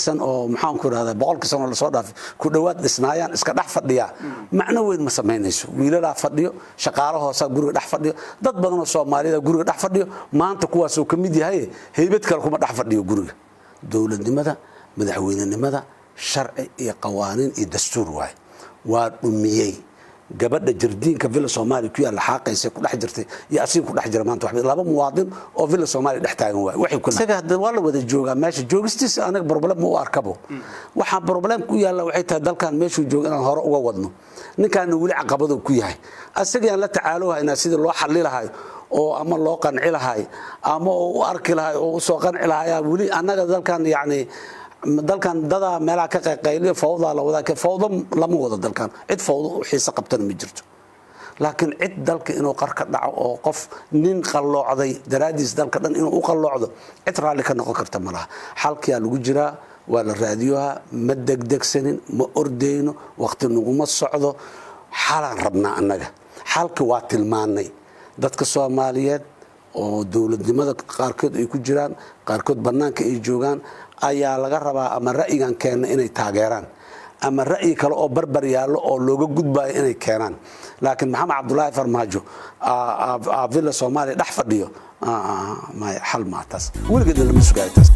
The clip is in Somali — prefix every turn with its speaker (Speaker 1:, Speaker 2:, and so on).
Speaker 1: dhisan oo maxaan ku raahdaa boqolkii sano la soo dhaafay ku dhawaad dhisnaayaan iska dhax fadhiya macna weyn ma sameynayso wiilala fadhiyo shaqaale hoose guriga dhax fadhiyo dad badan oo Soomaalida guriga dhax fadhiyo maanta kuwaas oo kamid yahay heybad kale kuma dhax fadhiyo guriga dawladnimada madaxweynenimada sharci iyo qawaaniin iyo dastuur waa dhumiyay gabadha jardiinka Villa Soomaali ku yaal xaqaysa ku dhex jirtay iyo asiin ku dhex jira maanta wax laba muwaadin oo Villa Soomaali dhex taagan waxay ku isaga hadda wala wada jooga meesha joogistiisa anaga problem ma u arkabo waxa problem ku yaala waxay tahay dalkan meeshu jooga inaan hore uga wadno ninkan wali caqabado ku yahay asaga aan la tacaaloha sida loo xalli lahaay oo ama loo qanci lahaay ama u arki lahaay oo soo qanci lahaay wali anaga dalkan dalkan dada meelaha ka qayqayliyo fawda la wada ka fawda lama wada dalkan cid fawda xiisa qabtan ma jirto laakiin cid dalka inuu qarka dhaco oo qof nin qalloocday daraadiis dalka dhan inuu u qalloocdo cid raali ka noqon karta malaha xalkiya lagu jiraa waa la raadiyoha ma degdegsanin ma ordeyno waqti nuguma socdo xalan rabnaa annaga xalka waa tilmaanay dadka Soomaaliyeed oo dawladnimada qaarkood ay ku jiraan qaarkood banaanka ay joogaan ayaa laga rabaa ama ra'yigan keenna inay taageeraan ama ra'yi kale oo barbar yaalo oo looga gudbaayo inay keenaan laakiin Maxamed Cabdullaahi Farmaajo Villa Soomaali dhax fadhiyo ma xal ma taas weligeed lama sugaaytaas